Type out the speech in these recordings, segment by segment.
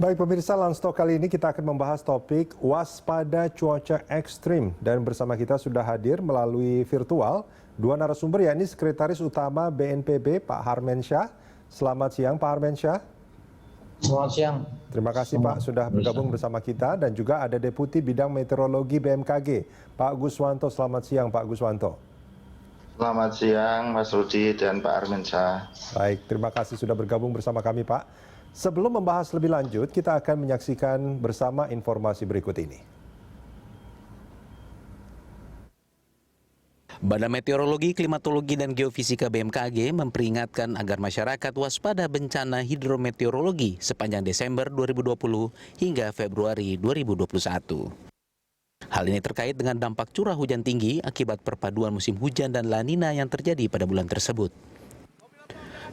Baik pemirsa, Landstalk kali ini kita akan membahas topik waspada cuaca ekstrim. Dan bersama kita sudah hadir melalui virtual dua narasumber, yakni Sekretaris Utama BNPB Pak Harmensyah. Selamat siang Pak Harmensyah. Selamat siang. Terima kasih Pak sudah bergabung bersama kita. Dan juga ada Deputi Bidang Meteorologi BMKG Pak Guswanto. Selamat siang Pak Guswanto. Selamat siang Mas Rudi dan Pak Harmensyah. Baik, terima kasih sudah bergabung bersama kami Pak. Sebelum membahas lebih lanjut, kita akan menyaksikan bersama informasi berikut ini. Badan Meteorologi, Klimatologi, dan Geofisika BMKG memperingatkan agar masyarakat waspada bencana hidrometeorologi sepanjang Desember 2020 hingga Februari 2021. Hal ini terkait dengan dampak curah hujan tinggi akibat perpaduan musim hujan dan La Nina yang terjadi pada bulan tersebut.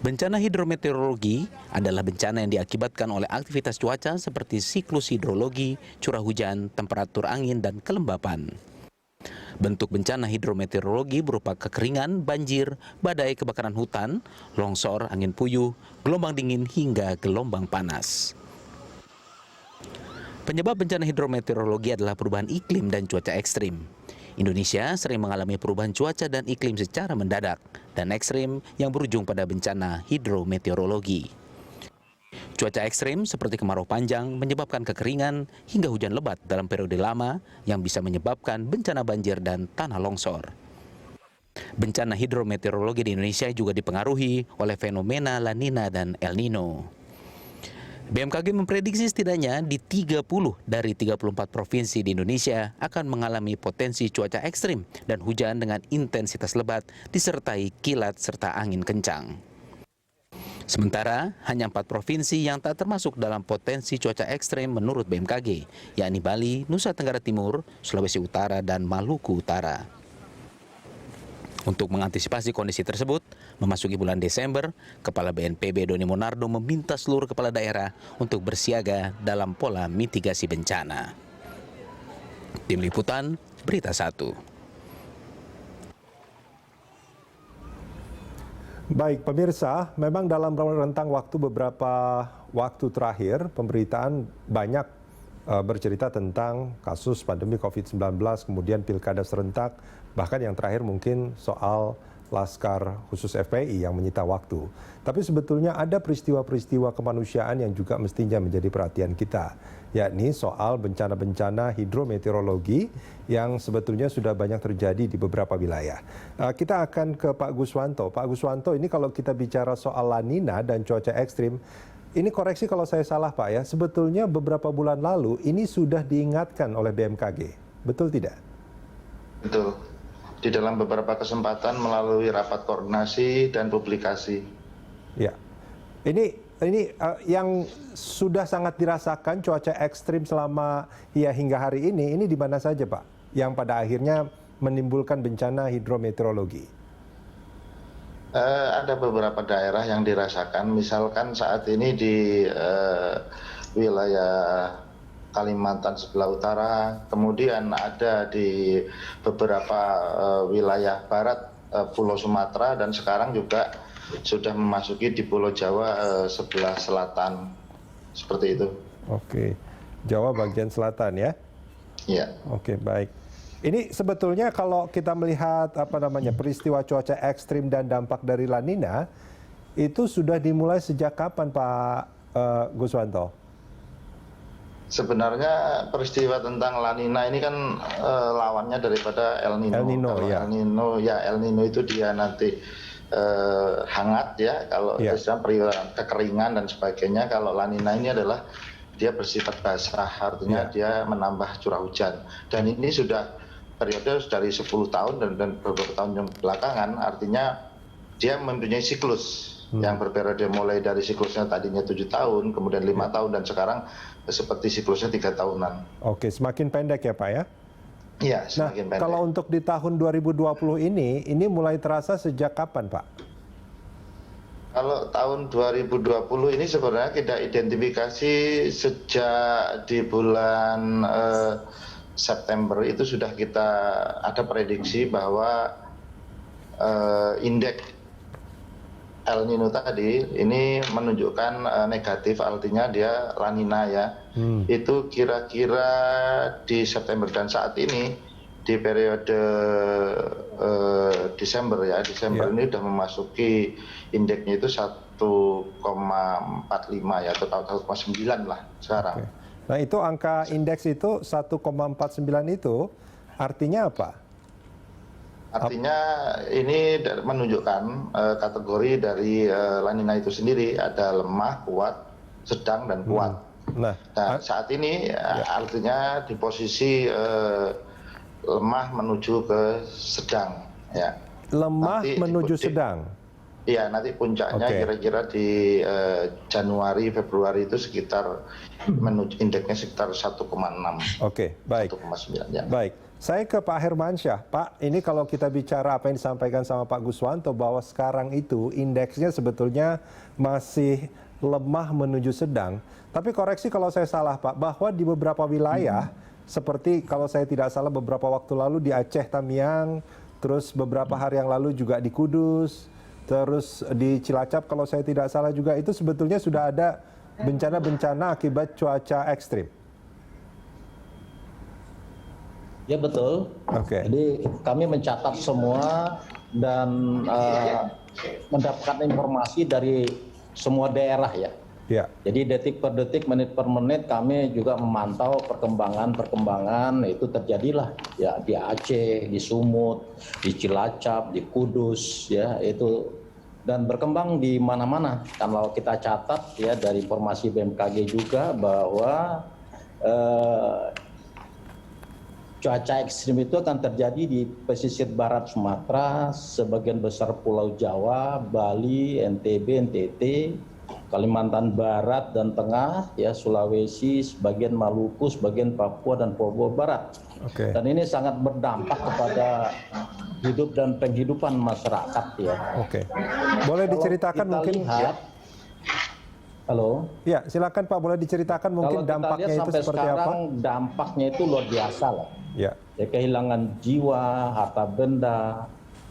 Bencana hidrometeorologi adalah bencana yang diakibatkan oleh aktivitas cuaca seperti siklus hidrologi, curah hujan, temperatur angin, dan kelembapan. Bentuk bencana hidrometeorologi berupa kekeringan, banjir, badai, kebakaran hutan, longsor, angin puyuh, gelombang dingin, hingga gelombang panas. Penyebab bencana hidrometeorologi adalah perubahan iklim dan cuaca ekstrim. Indonesia sering mengalami perubahan cuaca dan iklim secara mendadak dan ekstrim yang berujung pada bencana hidrometeorologi. Cuaca ekstrim seperti kemarau panjang menyebabkan kekeringan hingga hujan lebat dalam periode lama yang bisa menyebabkan bencana banjir dan tanah longsor. Bencana hidrometeorologi di Indonesia juga dipengaruhi oleh fenomena La Nina dan El Nino. BMKG memprediksi setidaknya di 30 dari 34 provinsi di Indonesia akan mengalami potensi cuaca ekstrim dan hujan dengan intensitas lebat disertai kilat serta angin kencang. Sementara, hanya 4 provinsi yang tak termasuk dalam potensi cuaca ekstrim menurut BMKG, yakni Bali, Nusa Tenggara Timur, Sulawesi Utara, dan Maluku Utara. Untuk mengantisipasi kondisi tersebut, memasuki bulan Desember, Kepala BNPB Doni Monardo meminta seluruh kepala daerah untuk bersiaga dalam pola mitigasi bencana. Tim Liputan, Berita 1. Baik pemirsa, memang dalam rentang waktu beberapa waktu terakhir, pemberitaan banyak bercerita tentang kasus pandemi COVID-19, kemudian pilkada serentak, bahkan yang terakhir mungkin soal Laskar Khusus FPI yang menyita waktu. Tapi sebetulnya ada peristiwa-peristiwa kemanusiaan yang juga mestinya menjadi perhatian kita, yakni soal bencana-bencana hidrometeorologi yang sebetulnya sudah banyak terjadi di beberapa wilayah. Kita akan ke Pak Guswanto. Pak Guswanto, ini kalau kita bicara soal La Nina dan cuaca ekstrim, ini koreksi kalau saya salah Pak ya, sebetulnya beberapa bulan lalu ini sudah diingatkan oleh BMKG, betul tidak? Betul. Di dalam beberapa kesempatan melalui rapat koordinasi dan publikasi. Ya, ini yang sudah sangat dirasakan cuaca ekstrim selama hingga hari ini di mana saja Pak? Yang pada akhirnya menimbulkan bencana hidrometeorologi. Ada beberapa daerah yang dirasakan, misalkan saat ini di wilayah Kalimantan sebelah utara, kemudian ada di beberapa wilayah barat Pulau Sumatera, dan sekarang juga sudah memasuki di Pulau Jawa sebelah selatan, seperti itu. Oke, Jawa bagian selatan ya? Iya. Oke, baik. Ini sebetulnya kalau kita melihat peristiwa cuaca ekstrim dan dampak dari La Nina, itu sudah dimulai sejak kapan Pak Guswanto? Sebenarnya peristiwa tentang La Nina ini kan lawannya daripada El Nino. El Nino, ya. El Nino itu dia nanti hangat ya, kalau periode kekeringan dan sebagainya. Kalau La Nina ini adalah dia bersifat basah, artinya dia menambah curah hujan. Dan ini sudah periode dari 10 tahun dan beberapa tahun yang belakangan, artinya dia mempunyai siklus yang berperiode mulai dari siklusnya tadinya 7 tahun, kemudian 5 tahun, dan sekarang seperti siklusnya 3 tahunan. Oke, semakin pendek ya Pak ya? Iya, semakin pendek. Kalau untuk di tahun 2020 ini mulai terasa sejak kapan Pak? Kalau tahun 2020 ini sebenarnya kita identifikasi sejak di bulan September itu sudah kita ada prediksi bahwa indeks El Nino tadi ini menunjukkan negatif, artinya dia La Nina ya. Itu kira-kira di September dan saat ini di periode Desember ya, ini sudah memasuki indeksnya itu 1,45 ya, atau 1,9 lah sekarang. Okay. Nah itu angka indeks itu 1,49 itu artinya apa? Artinya ini menunjukkan kategori dari La Nina itu sendiri, ada lemah, kuat, sedang, dan kuat. Nah saat ini artinya di posisi lemah menuju ke sedang. Ya. Lemah nanti menuju sedang? Iya, nanti puncaknya kira-kira di Januari, Februari itu sekitar menuju indeksnya sekitar 1,6. Oke, baik. 1,9 ya. Baik. Saya ke Pak Hermansyah. Pak, ini kalau kita bicara apa yang disampaikan sama Pak Guswanto bahwa sekarang itu indeksnya sebetulnya masih lemah menuju sedang. Tapi koreksi kalau saya salah, Pak, bahwa di beberapa wilayah seperti kalau saya tidak salah beberapa waktu lalu di Aceh Tamiang, terus beberapa hari yang lalu juga di Kudus, terus di Cilacap kalau saya tidak salah juga itu sebetulnya sudah ada bencana-bencana akibat cuaca ekstrim. Ya betul. Jadi kami mencatat semua dan mendapatkan informasi dari semua daerah ya. Jadi detik per detik, menit per menit kami juga memantau perkembangan itu terjadilah ya di Aceh, di Sumut, di Cilacap, di Kudus ya itu, dan berkembang di mana-mana. Kalau kita catat ya dari informasi BMKG juga bahwa cuaca ekstrim itu akan terjadi di pesisir barat Sumatera, sebagian besar Pulau Jawa, Bali, NTB, NTT, Kalimantan Barat dan Tengah, ya Sulawesi, sebagian Maluku, sebagian Papua dan Papua Barat. Dan ini sangat berdampak kepada hidup dan penghidupan masyarakat ya. Boleh diceritakan mungkin? Halo. Ya, silakan Pak, boleh diceritakan mungkin dampaknya itu seperti apa? Sekarang dampaknya itu luar biasa lah. Ya, kehilangan jiwa, harta benda,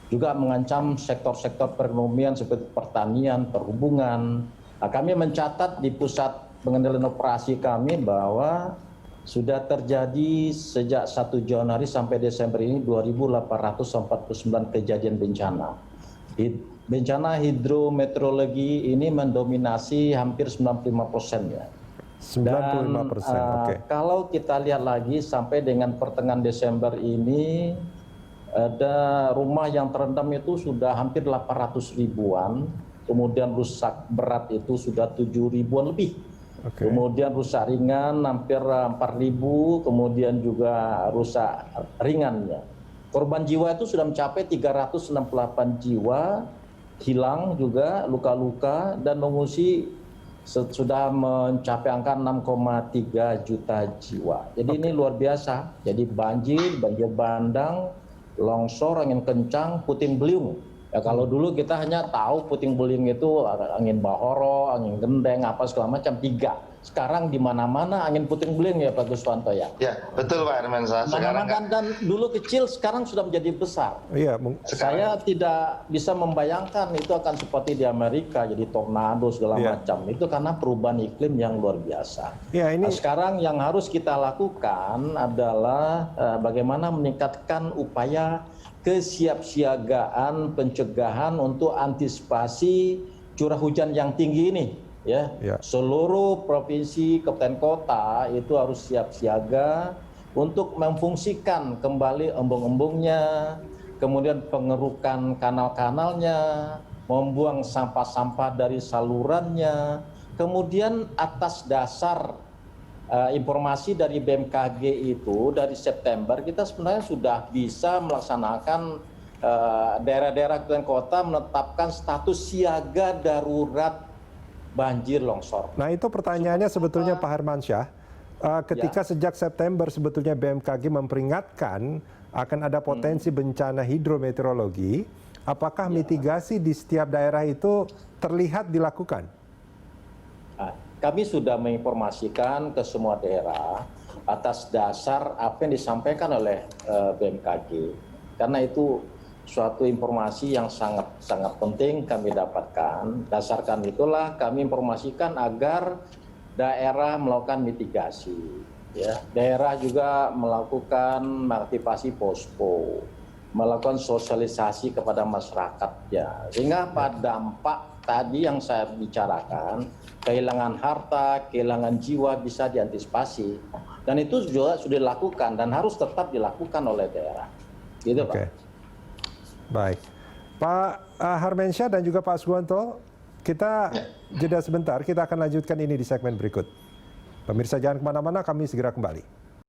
juga mengancam sektor-sektor perekonomian seperti pertanian, perhubungan. Nah, kami mencatat di pusat pengendalian operasi kami bahwa sudah terjadi sejak 1 Januari sampai Desember ini 2.849 kejadian bencana. Bencana hidrometeorologi ini mendominasi hampir 95% ya. 95%. Kalau kita lihat lagi sampai dengan pertengahan Desember ini ada rumah yang terendam itu sudah hampir 800 ribuan. Kemudian rusak berat itu sudah 7 ribuan lebih. Kemudian rusak ringan hampir 4.000, kemudian juga rusak ringannya. Korban jiwa itu sudah mencapai 368 jiwa, hilang juga luka-luka, dan mengungsi sudah mencapai angka 6,3 juta jiwa. Jadi ini luar biasa. Jadi banjir bandang, longsor, angin kencang, puting beliung. Ya kalau dulu kita hanya tahu puting beliung itu angin bahoro, angin gendeng, apa segala macam 3. Sekarang di mana-mana angin puting beliung ya Pak Guswanto ya. Ya betul Pak Hermansyah. Sekarang dan dulu kecil sekarang sudah menjadi besar. Iya. Saya tidak bisa membayangkan itu akan seperti di Amerika jadi tornado segala macam. Itu karena perubahan iklim yang luar biasa. Nah, sekarang yang harus kita lakukan adalah bagaimana meningkatkan upaya kesiapsiagaan pencegahan untuk antisipasi curah hujan yang tinggi ini ya. Seluruh provinsi, kabupaten kota itu harus siap siaga untuk memfungsikan kembali embung-embungnya, kemudian pengerukan kanal-kanalnya, membuang sampah-sampah dari salurannya, kemudian atas dasar informasi dari BMKG itu dari September kita sebenarnya sudah bisa melaksanakan daerah-daerah kabupaten kota menetapkan status siaga darurat banjir longsor. Nah itu pertanyaannya sebetulnya Pak Hermansyah, ketika sejak September sebetulnya BMKG memperingatkan akan ada potensi bencana hidrometeorologi, apakah mitigasi di setiap daerah itu terlihat dilakukan? Kami sudah menginformasikan ke semua daerah atas dasar apa yang disampaikan oleh BMKG. Karena itu suatu informasi yang sangat penting kami dapatkan. Dasarkan itulah kami informasikan agar daerah melakukan mitigasi. Ya, daerah juga melakukan mengaktifasi posko, melakukan sosialisasi kepada masyarakat. Ya, sehingga pada dampak tadi yang saya bicarakan, kehilangan harta, kehilangan jiwa bisa diantisipasi. Dan itu juga sudah dilakukan dan harus tetap dilakukan oleh daerah. Gitu, Pak. Baik. Pak Harmensyah dan juga Pak Suwanto, kita jeda sebentar, kita akan lanjutkan ini di segmen berikut. Pemirsa jangan kemana-mana, kami segera kembali.